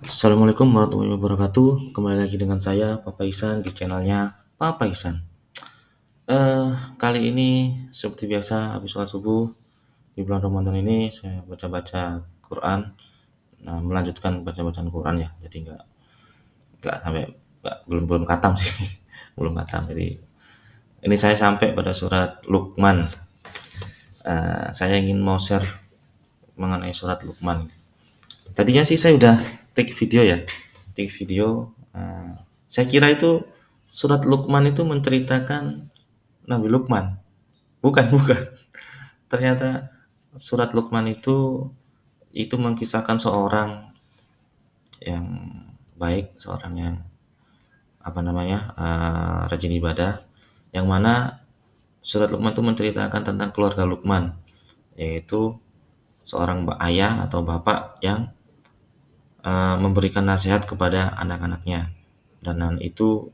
Assalamualaikum warahmatullahi wabarakatuh. Kembali lagi dengan saya Papa Ihsan di channelnya Papa Ihsan. Eh Kali ini seperti biasa habis sholat subuh di bulan Ramadan ini saya baca-baca Quran. Nah, melanjutkan baca-bacaan Quran ya. Jadi nggak sampai belum belum khatam sih. Belum khatam. Jadi ini saya sampai pada surat Luqman. Saya ingin mau share mengenai surat Luqman. Tadinya sih saya udah take video ya. Take video. Saya kira itu surat Luqman itu menceritakan Nabi Luqman. Bukan, bukan. Ternyata surat Luqman itu mengisahkan seorang yang baik, seorang yang rajin ibadah, yang mana surat Luqman itu menceritakan tentang keluarga Luqman, yaitu seorang ayah atau bapak yang memberikan nasihat kepada anak-anaknya, dan itu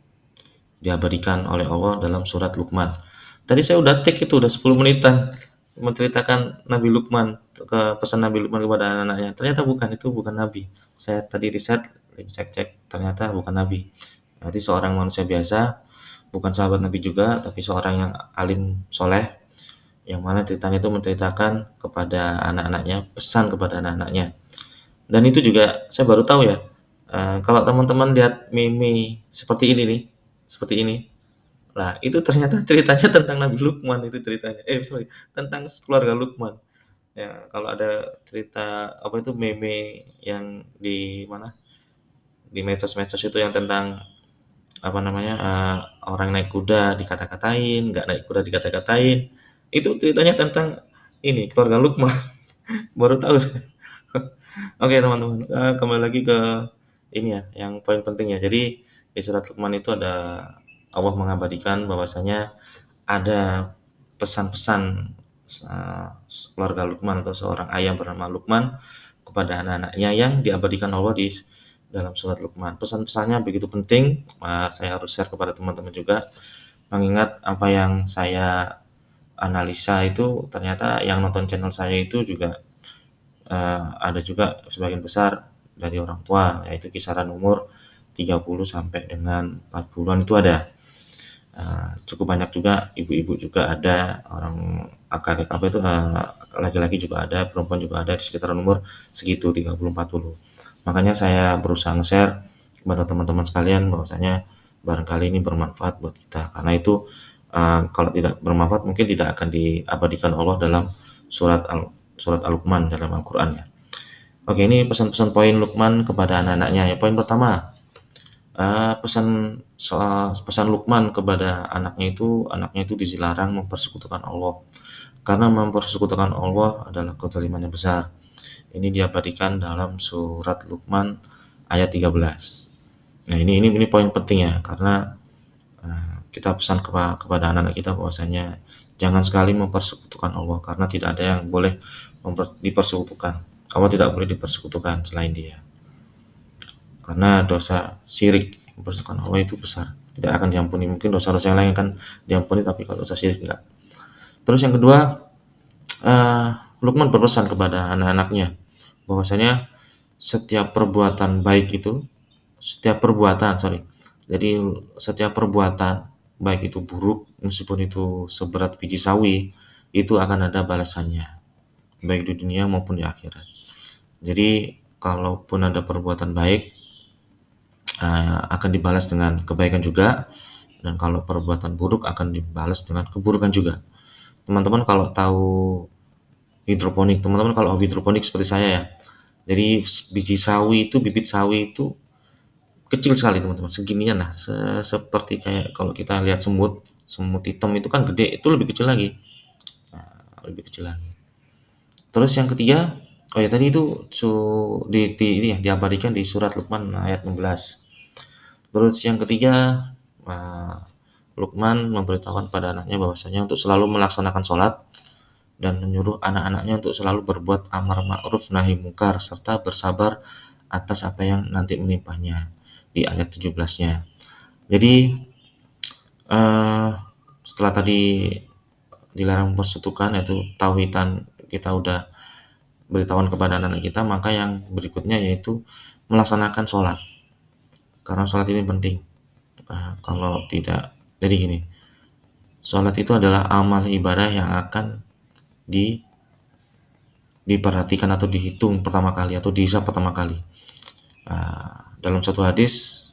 diabadikan oleh Allah dalam surat Luqman. Tadi saya udah take itu udah 10 menitan menceritakan Nabi Luqman, ke pesan Nabi Luqman kepada anak-anaknya. Ternyata bukan, itu bukan Nabi. Saya tadi riset, cek-cek, ternyata bukan Nabi. Berarti seorang manusia biasa, bukan sahabat Nabi juga, tapi seorang yang alim soleh, yang mana ceritanya itu menceritakan kepada anak-anaknya, pesan kepada anak-anaknya. Dan itu juga saya baru tahu ya, kalau teman-teman lihat meme seperti ini nih, seperti ini. Nah, itu ternyata ceritanya tentang Nabi Lukman itu ceritanya. Sorry, tentang keluarga Lukman. Ya, kalau ada cerita apa itu meme yang di mana? Di medsos-medsos itu yang tentang orang naik kuda dikata-katain, nggak naik kuda dikata-katain. Itu ceritanya tentang ini keluarga Lukman. Baru tahu saya. Oke, teman-teman, kembali lagi ke ini ya, yang poin penting ya. Jadi di surat Luqman itu ada Allah mengabadikan bahwasanya ada pesan-pesan uh, keluarga Luqman atau seorang ayah bernama Luqman kepada anak-anaknya yang diabadikan Allah di dalam surat Luqman. Pesan-pesannya begitu penting, saya harus share kepada teman-teman juga, mengingat apa yang saya analisa itu ternyata yang nonton channel saya itu juga ada juga sebagian besar dari orang tua, yaitu kisaran umur 30 sampai dengan 40-an itu ada. Cukup banyak juga ibu-ibu juga ada, orang kakek apa itu laki-laki juga ada, perempuan juga ada di sekitaran umur segitu 30-40. Makanya saya berusaha nge-share kepada teman-teman sekalian bahwasanya barangkali ini bermanfaat buat kita, karena itu kalau tidak bermanfaat mungkin tidak akan diabadikan Allah dalam surat Al-Luqman dalam Al-Qur'an ya. Oke, ini pesan-pesan poin Luqman kepada anak-anaknya ya. Poin pertama, pesan Luqman kepada anaknya itu dilarang mempersekutukan Allah, karena mempersekutukan Allah adalah kezaliman yang besar. Ini diabadikan dalam surat Luqman ayat 13. Nah, ini poin penting ya, karena kita pesan kepada anak-anak kita bahwasanya jangan sekali mempersekutukan Allah, karena tidak ada yang boleh dipersekutukan. Allah tidak boleh dipersekutukan selain Dia. Karena dosa syirik mempersekutukan Allah itu besar, tidak akan diampuni. Mungkin dosa-dosa yang lain kan diampuni, tapi kalau dosa syirik enggak. Terus yang kedua, Luqman berpesan kepada anak-anaknya bahwasanya setiap perbuatan baik itu, jadi setiap perbuatan baik itu buruk, meskipun itu seberat biji sawi, itu akan ada balasannya, baik di dunia maupun di akhirat. Jadi kalaupun ada perbuatan baik, akan dibalas dengan kebaikan juga, dan kalau perbuatan buruk akan dibalas dengan keburukan juga. Teman-teman kalau tahu hidroponik, teman-teman kalau hobi hidroponik seperti saya ya, jadi bibit sawi itu kecil sekali teman-teman, seginian lah, seperti kayak kalau kita lihat semut hitam itu kan gede, itu lebih kecil lagi. Lebih kecil lagi. Terus yang ketiga, oh ya tadi itu ini ya, diabadikan di surat Luqman ayat 16. Terus yang ketiga, Luqman memberitahukan pada anaknya bahwasanya untuk selalu melaksanakan sholat dan menyuruh anak-anaknya untuk selalu berbuat amar ma'ruf nahi mungkar, serta bersabar atas apa yang nanti menimpanya di ayat 17-nya. Jadi setelah tadi dilarang persekutukan, yaitu tauhidan kita udah beritahuan kepada anak-anak kita, maka yang berikutnya yaitu melaksanakan sholat, karena sholat ini penting. Kalau tidak, jadi gini, sholat itu adalah amal ibadah yang akan diperhatikan atau dihitung pertama kali atau dihisab pertama kali. Dalam satu hadis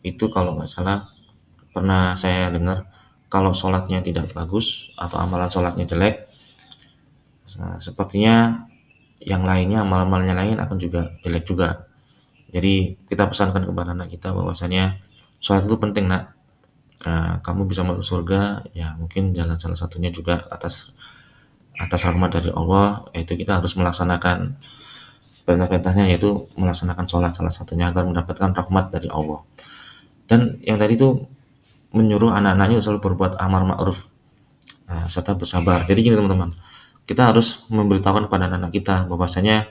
itu kalau nggak salah pernah saya dengar, kalau sholatnya tidak bagus atau amalan sholatnya jelek, sepertinya yang lainnya, amalan-amalannya lain akan juga jelek juga. Jadi kita pesankan kepada anak kita bahwasanya sholat itu penting, nak. Kamu bisa masuk surga, ya mungkin jalan salah satunya juga atas rahmat dari Allah, yaitu kita harus melaksanakan perintah-perintahnya, yaitu melaksanakan sholat salah satunya agar mendapatkan rahmat dari Allah. Dan yang tadi itu menyuruh anak-anaknya selalu berbuat amar ma'ruf serta bersabar. Jadi gini teman-teman, kita harus memberitahukan kepada anak-anak kita bahwasanya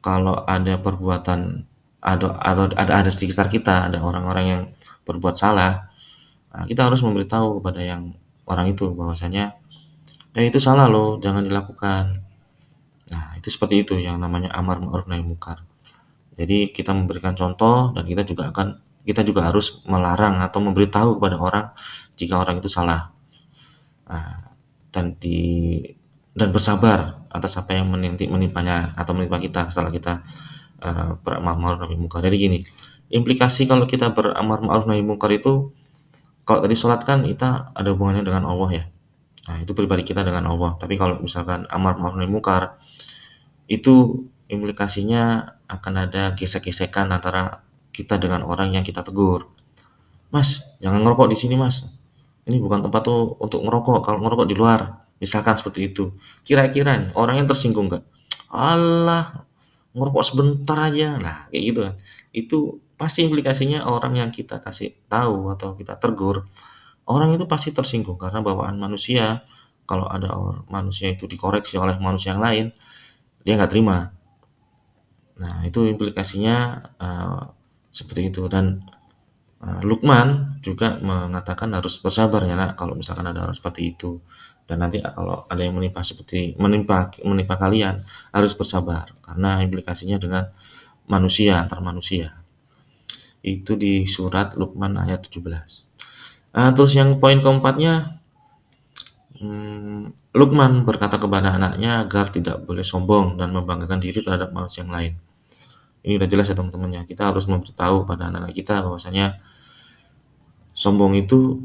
kalau ada perbuatan, ada di sekitar kita, ada orang-orang yang berbuat salah, kita harus memberitahu kepada yang orang itu bahwasanya itu salah loh, jangan dilakukan. Nah, itu seperti itu yang namanya amar ma'ruf nahi munkar. Jadi kita memberikan contoh, dan kita juga harus melarang atau memberitahu kepada orang jika orang itu salah, dan bersabar atas apa yang menimpanya atau menimpa kita setelah kita beramar ma'ruf nahi munkar. Jadi gini, implikasi kalau kita beramar ma'ruf nahi munkar itu, kalau tadi sholat kan kita ada hubungannya dengan Allah ya. Nah, itu pribadi kita dengan Allah. Tapi kalau misalkan amar ma'ruf nahi munkar, itu implikasinya akan ada gesek-gesekan antara kita dengan orang yang kita tegur. Mas, jangan ngerokok di sini, Mas. Ini bukan tempat tuh untuk ngerokok. Kalau ngerokok di luar, misalkan seperti itu. Kira-kira orangnya tersinggung nggak? Allah, ngerokok sebentar aja. Nah, kayak gitu kan. Itu pasti implikasinya orang yang kita kasih tahu atau kita tegur, orang itu pasti tersinggung, karena bawaan manusia, kalau ada manusia itu dikoreksi oleh manusia yang lain, dia nggak terima. Nah, itu implikasinya seperti itu. Dan Luqman juga mengatakan harus bersabar ya nak, kalau misalkan ada orang seperti itu. Dan nanti kalau ada yang menimpa kalian, harus bersabar, karena implikasinya dengan manusia, antar manusia. Itu di surat Luqman ayat 17. Terus yang poin keempatnya, Luqman berkata kepada anaknya agar tidak boleh sombong dan membanggakan diri terhadap manusia yang lain. Ini udah jelas ya teman-temannya. Kita harus memberitahu pada anak-anak kita bahwasanya sombong itu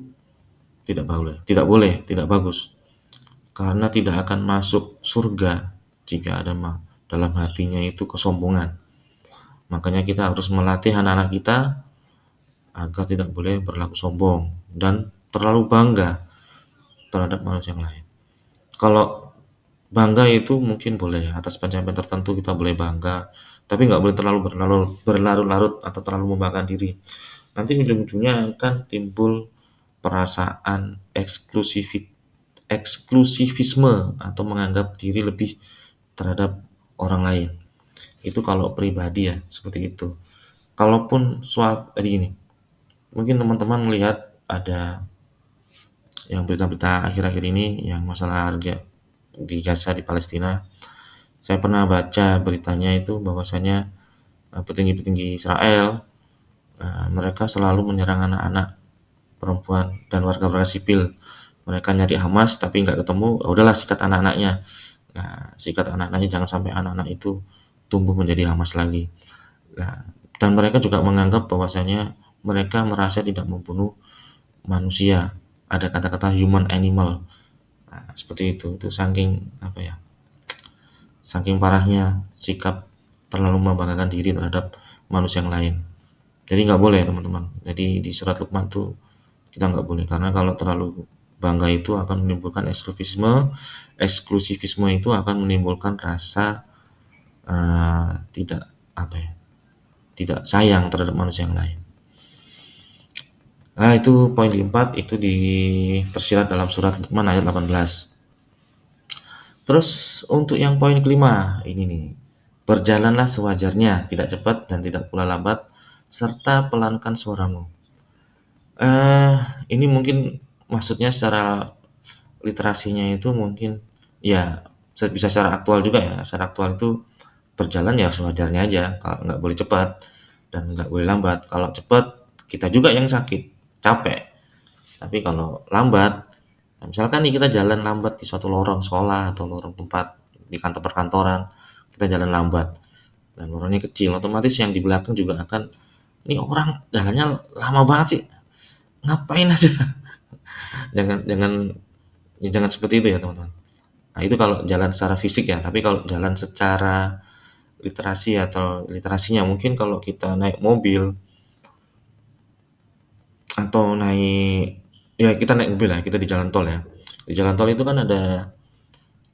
tidak boleh, tidak bagus. Karena tidak akan masuk surga jika ada dalam hatinya itu kesombongan. Makanya kita harus melatih anak-anak kita agar tidak boleh berlaku sombong dan terlalu bangga terhadap manusia yang lain. Kalau bangga itu mungkin boleh, atas pencapaian tertentu kita boleh bangga, tapi nggak boleh terlalu berlarut-larut atau terlalu membanggakan diri. Nanti ujung-ujungnya akan timbul perasaan eksklusifisme atau menganggap diri lebih terhadap orang lain. Itu kalau pribadi ya, seperti itu. Kalaupun ini, mungkin teman-teman melihat ada yang berita-berita akhir-akhir ini yang masalah harga di Gaza, di Palestina. Saya pernah baca beritanya itu bahwasanya petinggi-petinggi Israel, mereka selalu menyerang anak-anak, perempuan, dan warga-warga sipil. Mereka nyari Hamas tapi nggak ketemu, udahlah sikat anak-anaknya. Nah, sikat anak-anaknya, jangan sampai anak-anak itu tumbuh menjadi Hamas lagi. Nah, dan mereka juga menganggap bahwasanya mereka merasa tidak membunuh manusia. Ada kata-kata human animal. Nah, seperti itu saking saking parahnya sikap terlalu membanggakan diri terhadap manusia yang lain. Jadi nggak boleh teman-teman. Jadi di surat Luqman tuh kita nggak boleh, karena kalau terlalu bangga itu akan menimbulkan eksklusivisme itu akan menimbulkan rasa tidak sayang terhadap manusia yang lain. Nah, itu poin keempat, itu tersirat dalam surat Luqman ayat 18. Terus untuk yang poin kelima, ini nih. Berjalanlah sewajarnya, tidak cepat dan tidak pula lambat, serta pelankan suaramu. Ini mungkin maksudnya secara literasinya itu mungkin ya bisa secara aktual juga ya. Secara aktual itu berjalan ya sewajarnya aja, kalau nggak boleh cepat dan nggak boleh lambat. Kalau cepat kita juga yang sakit, capek. Tapi kalau lambat, nah misalkan nih kita jalan lambat di suatu lorong sekolah atau lorong tempat di kantor perkantoran, kita jalan lambat dan lorongnya kecil, otomatis yang di belakang juga akan, ini orang jalannya lama banget sih, ngapain aja. Jangan jangan ya jangan seperti itu ya teman-teman. Nah itu kalau jalan secara fisik ya, tapi kalau jalan secara literasi atau literasinya mungkin kalau kita naik mobil atau naik, ya kita naik mobil lah, kita di jalan tol ya. Di jalan tol itu kan ada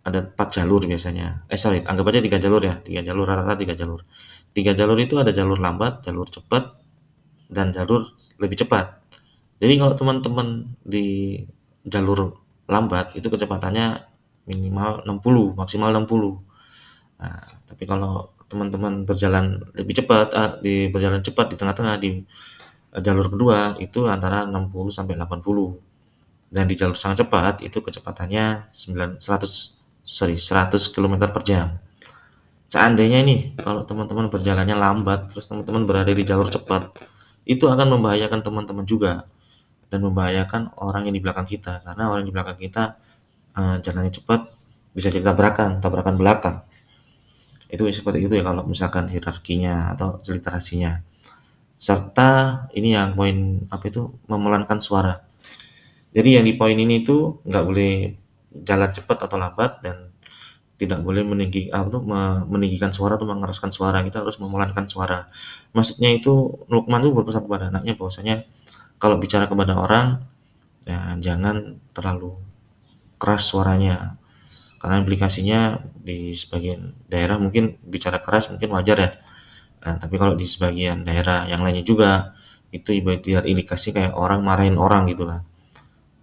4 jalur biasanya. Sorry, anggap aja 3 jalur ya. 3 jalur, rata-rata 3 jalur. 3 jalur itu ada jalur lambat, jalur cepat, dan jalur lebih cepat. Jadi kalau teman-teman di jalur lambat itu kecepatannya minimal 60, maksimal 60. Nah, tapi kalau teman-teman berjalan lebih cepat, berjalan cepat di tengah-tengah di jalur kedua itu antara 60 sampai 80. Dan di jalur sangat cepat itu kecepatannya 100 km per jam. Seandainya nih kalau teman-teman berjalannya lambat terus teman-teman berada di jalur cepat, itu akan membahayakan teman-teman juga dan membahayakan orang yang di belakang kita, karena orang di belakang kita jalannya cepat bisa jadi tabrakan belakang. Itu seperti itu ya kalau misalkan hierarkinya atau literasinya. Serta ini yang poin apa itu, memelankan suara. Jadi yang di poin ini itu nggak boleh jalan cepat atau lambat dan tidak boleh meninggikan suara atau mengeraskan suara. Kita harus memelankan suara. Maksudnya itu Luqman tuh berpesan kepada anaknya bahwasanya kalau bicara kepada orang ya jangan terlalu keras suaranya, karena implikasinya di sebagian daerah mungkin bicara keras mungkin wajar ya. Nah, tapi kalau di sebagian daerah yang lainnya juga itu ibarat indikasi kayak orang marahin orang gitu kan.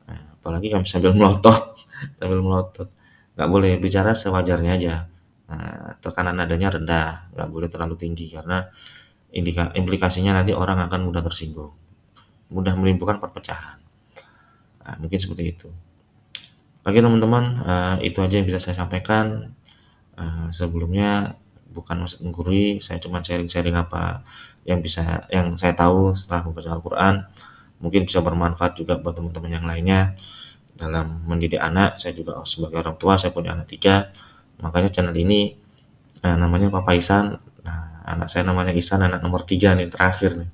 Nah, apalagi kami sambil melotot, sambil melotot. Nggak boleh bicara sewajarnya aja. Nah, tekanan nadanya rendah, nggak boleh terlalu tinggi karena implikasinya nanti orang akan mudah tersinggung, mudah menimbulkan perpecahan. Nah, mungkin seperti itu. Oke teman-teman, itu aja yang bisa saya sampaikan. Sebelumnya bukan maksud menggurui, saya cuma sharing-sharing apa yang saya tahu setelah membaca Al-Quran. Mungkin bisa bermanfaat juga buat teman-teman yang lainnya dalam mendidik anak. Saya juga sebagai orang tua, saya punya anak 3, makanya channel ini namanya Papa Isan. Nah, anak saya namanya Isan, anak nomor 3 nih, terakhir nih.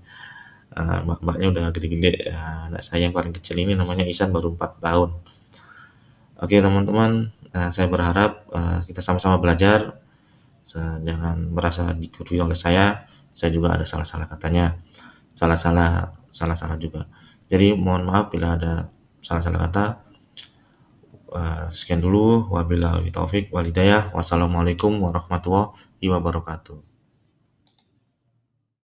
Mbaknya udah gede-gede. Anak saya yang paling kecil ini namanya Isan, baru 4 tahun. Oke teman-teman, saya berharap kita sama-sama belajar. Jangan merasa digurui oleh saya juga ada salah-salah katanya, salah-salah juga. Jadi mohon maaf bila ada salah-salah kata. Sekian dulu, wabillahi taufik walhidayah. Wassalamualaikum warahmatullahi wabarakatuh.